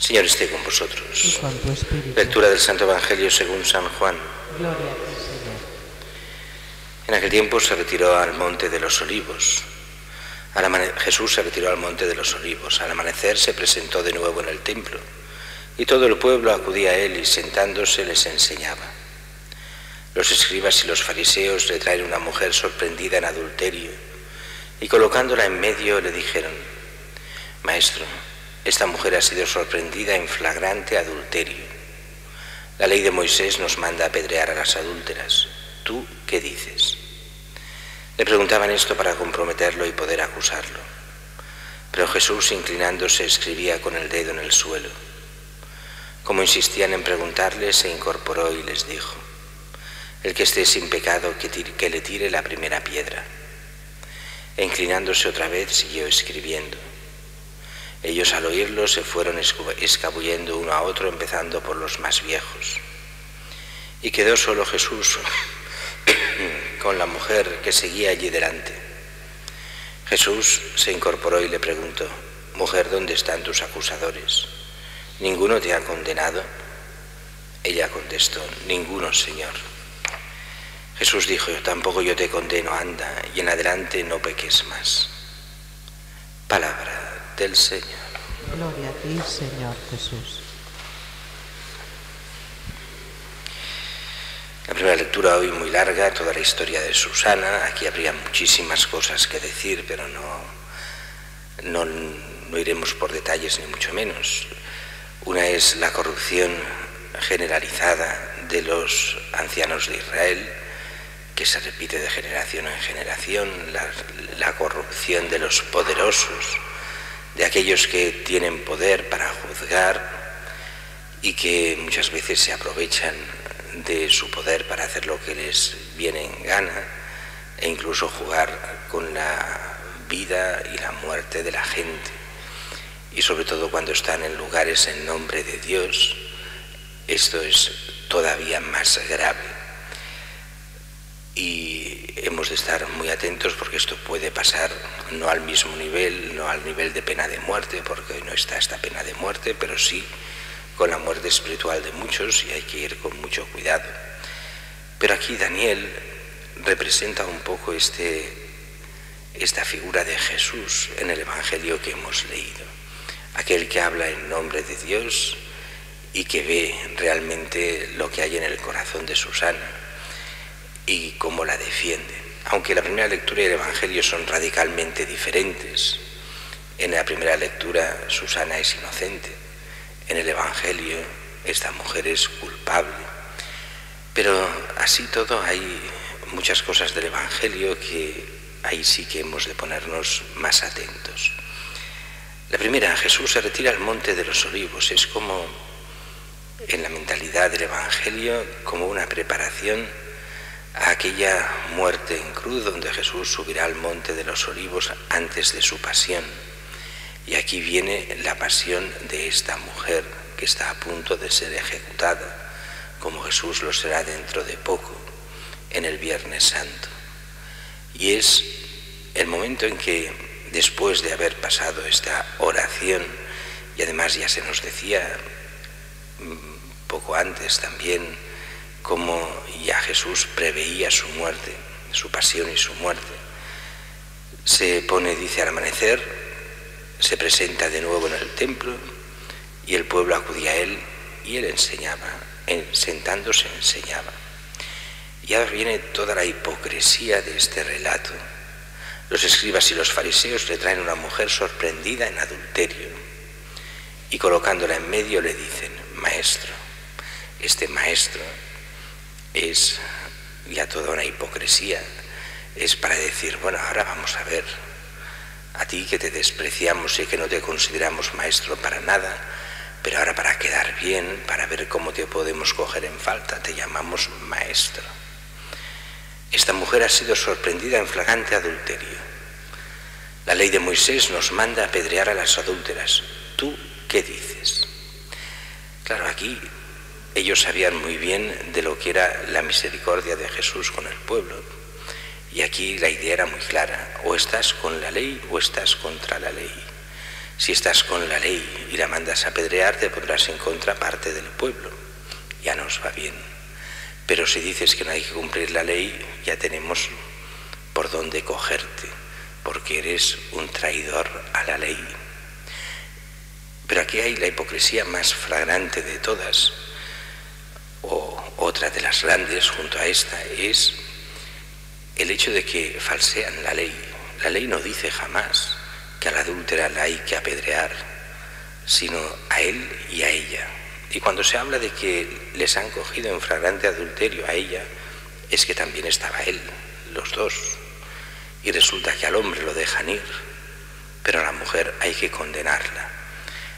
Señor esté con vosotros. Y con tu espíritu. Lectura del Santo Evangelio según San Juan. Gloria a ti, Señor. En aquel tiempo se retiró al monte de los Olivos. Jesús se retiró al monte de los Olivos. Al amanecer se presentó de nuevo en el templo, y todo el pueblo acudía a él, y sentándose les enseñaba. Los escribas y los fariseos le traen una mujer sorprendida en adulterio, y colocándola en medio le dijeron: Maestro, esta mujer ha sido sorprendida en flagrante adulterio. La ley de Moisés nos manda apedrear a las adúlteras. ¿Tú qué dices? Le preguntaban esto para comprometerlo y poder acusarlo. Pero Jesús, inclinándose, escribía con el dedo en el suelo. Como insistían en preguntarle, se incorporó y les dijo: El que esté sin pecado, que le tire la primera piedra. E inclinándose otra vez, siguió escribiendo. Ellos, al oírlo, se fueron escabullendo uno a otro, empezando por los más viejos. Y quedó solo Jesús con la mujer que seguía allí delante. Jesús se incorporó y le preguntó: Mujer, ¿dónde están tus acusadores? ¿Ninguno te ha condenado? Ella contestó: Ninguno, Señor. Jesús dijo: Tampoco yo te condeno, anda, y en adelante no peques más. Palabra del Señor. Gloria a ti, Señor Jesús. La primera lectura hoy muy larga, toda la historia de Susana. Aquí habría muchísimas cosas que decir, pero no iremos por detalles ni mucho menos. Una es la corrupción generalizada de los ancianos de Israel, que se repite de generación en generación, la corrupción de los poderosos, de aquellos que tienen poder para juzgar y que muchas veces se aprovechan de su poder para hacer lo que les viene en gana e incluso jugar con la vida y la muerte de la gente. Y sobre todo cuando están en lugares en nombre de Dios, esto es todavía más grave. Y hemos de estar muy atentos porque esto puede pasar no al mismo nivel, no al nivel de pena de muerte, porque hoy no está esta pena de muerte, pero sí con la muerte espiritual de muchos, y hay que ir con mucho cuidado. Pero aquí Daniel representa un poco esta figura de Jesús en el Evangelio que hemos leído. Aquel que habla en nombre de Dios y que ve realmente lo que hay en el corazón de Susana y cómo la defiende. Aunque la primera lectura y el Evangelio son radicalmente diferentes. En la primera lectura Susana es inocente. En el Evangelio esta mujer es culpable. Pero así todo hay muchas cosas del Evangelio que ahí sí que hemos de ponernos más atentos. La primera, Jesús se retira al monte de los Olivos. Es como, en la mentalidad del Evangelio, como una preparación a aquella muerte en cruz donde Jesús subirá al monte de los Olivos antes de su pasión. Y aquí viene la pasión de esta mujer que está a punto de ser ejecutada, como Jesús lo será dentro de poco, en el Viernes Santo. Y es el momento en que, después de haber pasado esta oración, y además ya se nos decía poco antes también, cómo ya Jesús preveía su muerte, su pasión y su muerte, se pone, dice, al amanecer, se presenta de nuevo en el templo y el pueblo acudía a él y él enseñaba, sentándose enseñaba. Y ahora viene toda la hipocresía de este relato. Los escribas y los fariseos le traen una mujer sorprendida en adulterio y colocándola en medio le dicen: Maestro. Este maestro es ya toda una hipocresía. Es para decir, bueno, ahora vamos a ver, a ti que te despreciamos y que no te consideramos maestro para nada, pero ahora para quedar bien, para ver cómo te podemos coger en falta, te llamamos maestro. Esta mujer ha sido sorprendida en flagrante adulterio. La ley de Moisés nos manda apedrear a las adúlteras. ¿Tú qué dices? Claro, aquí ellos sabían muy bien de lo que era la misericordia de Jesús con el pueblo. Y aquí la idea era muy clara: o estás con la ley o estás contra la ley. Si estás con la ley y la mandas a apedrear, te pondrás en contra parte del pueblo. Ya nos va bien. Pero si dices que no hay que cumplir la ley, ya tenemos por dónde cogerte, porque eres un traidor a la ley. Pero aquí hay la hipocresía más flagrante de todas, o otra de las grandes junto a esta, es el hecho de que falsean la ley. La ley no dice jamás que a la adúltera la hay que apedrear, sino a él y a ella. Y cuando se habla de que les han cogido en flagrante adulterio a ella, es que también estaba él, los dos. Y resulta que al hombre lo dejan ir, pero a la mujer hay que condenarla.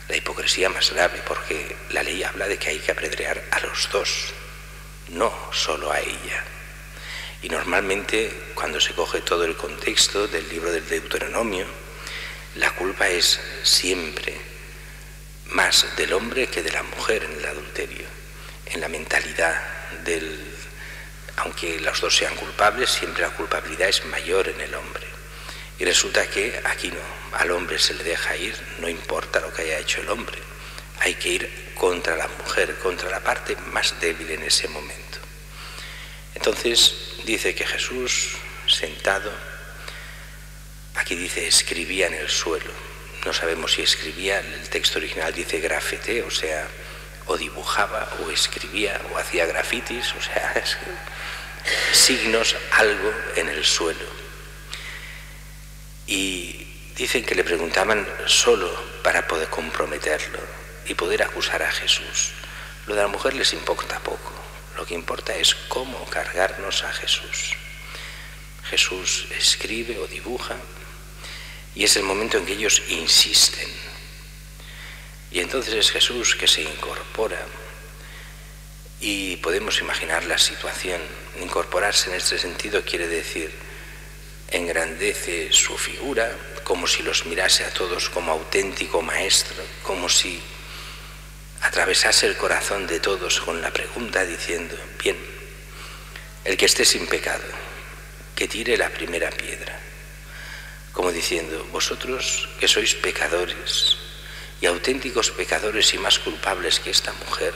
La hipocresía más grave, porque la ley habla de que hay que apedrear a los dos, no solo a ella. Y normalmente, cuando se coge todo el contexto del libro del Deuteronomio, la culpa es siempre más del hombre que de la mujer en el adulterio, en la mentalidad aunque los dos sean culpables, siempre la culpabilidad es mayor en el hombre. Y resulta que aquí no, al hombre se le deja ir, no importa lo que haya hecho el hombre, hay que ir contra la mujer, contra la parte más débil en ese momento. Entonces dice que Jesús, sentado, aquí dice escribía en el suelo, no sabemos si escribía, el texto original dice grafete, o sea, o dibujaba, o escribía, o hacía grafitis, o sea, signos, algo en el suelo. Y dicen que le preguntaban solo para poder comprometerlo y poder acusar a Jesús. Lo de la mujer les importa poco, lo que importa es cómo cargarnos a Jesús. Jesús escribe o dibuja y es el momento en que ellos insisten. Y entonces es Jesús que se incorpora y podemos imaginar la situación. Incorporarse en este sentido quiere decir engrandece su figura, como si los mirase a todos como auténtico maestro, como si atravesase el corazón de todos con la pregunta diciendo, bien, el que esté sin pecado, que tire la primera piedra, como diciendo, vosotros que sois pecadores y auténticos pecadores y más culpables que esta mujer,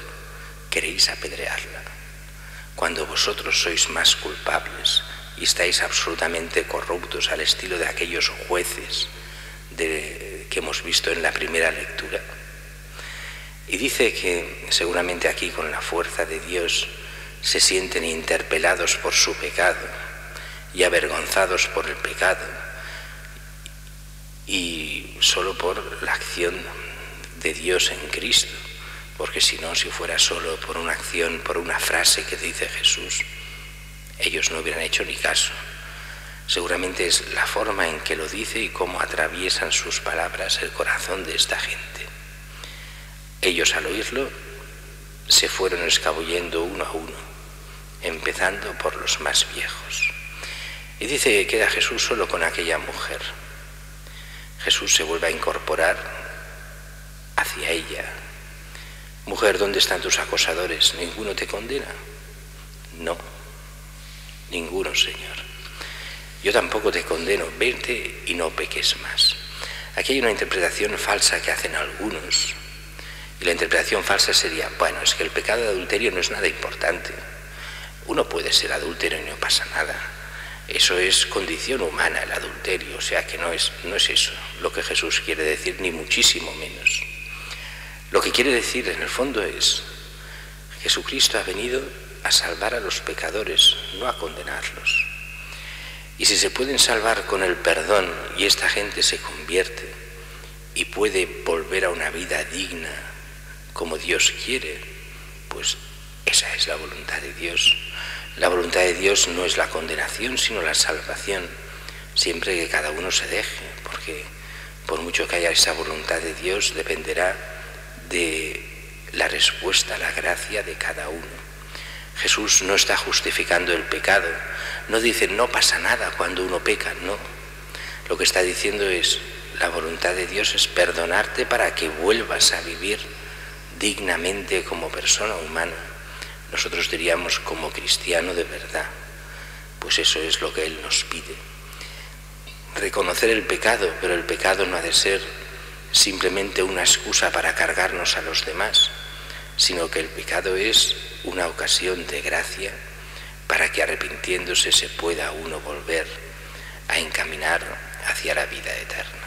queréis apedrearla, cuando vosotros sois más culpables y estáis absolutamente corruptos al estilo de aquellos jueces que hemos visto en la primera lectura. Y dice que seguramente aquí con la fuerza de Dios se sienten interpelados por su pecado y avergonzados por el pecado y solo por la acción de Dios en Cristo, porque si no, si fuera solo por una acción, por una frase que dice Jesús, ellos no hubieran hecho ni caso. Seguramente es la forma en que lo dice y cómo atraviesan sus palabras el corazón de esta gente. Ellos al oírlo se fueron escabullendo uno a uno, empezando por los más viejos. Y dice que queda Jesús solo con aquella mujer. Jesús se vuelve a incorporar hacia ella. Mujer, ¿dónde están tus acosadores? ¿Ninguno te condena? No, ninguno, Señor. Yo tampoco te condeno, vete y no peques más. Aquí hay una interpretación falsa que hacen algunos. Y la interpretación falsa sería, bueno, es que el pecado de adulterio no es nada importante. Uno puede ser adúltero y no pasa nada. Eso es condición humana, el adulterio, o sea que no es eso lo que Jesús quiere decir, ni muchísimo menos. Lo que quiere decir en el fondo es, Jesucristo ha venido a salvar a los pecadores, no a condenarlos. Y si se pueden salvar con el perdón y esta gente se convierte y puede volver a una vida digna como Dios quiere, pues esa es la voluntad de Dios. La voluntad de Dios no es la condenación, sino la salvación, siempre que cada uno se deje, porque por mucho que haya esa voluntad de Dios, dependerá de la respuesta a la gracia de cada uno. Jesús no está justificando el pecado, no dice no pasa nada cuando uno peca, no. Lo que está diciendo es la voluntad de Dios es perdonarte para que vuelvas a vivir dignamente como persona humana. Nosotros diríamos como cristiano de verdad, pues eso es lo que Él nos pide. Reconocer el pecado, pero el pecado no ha de ser simplemente una excusa para cargarnos a los demás, sino que el pecado es una ocasión de gracia para que arrepintiéndose se pueda uno volver a encaminar hacia la vida eterna.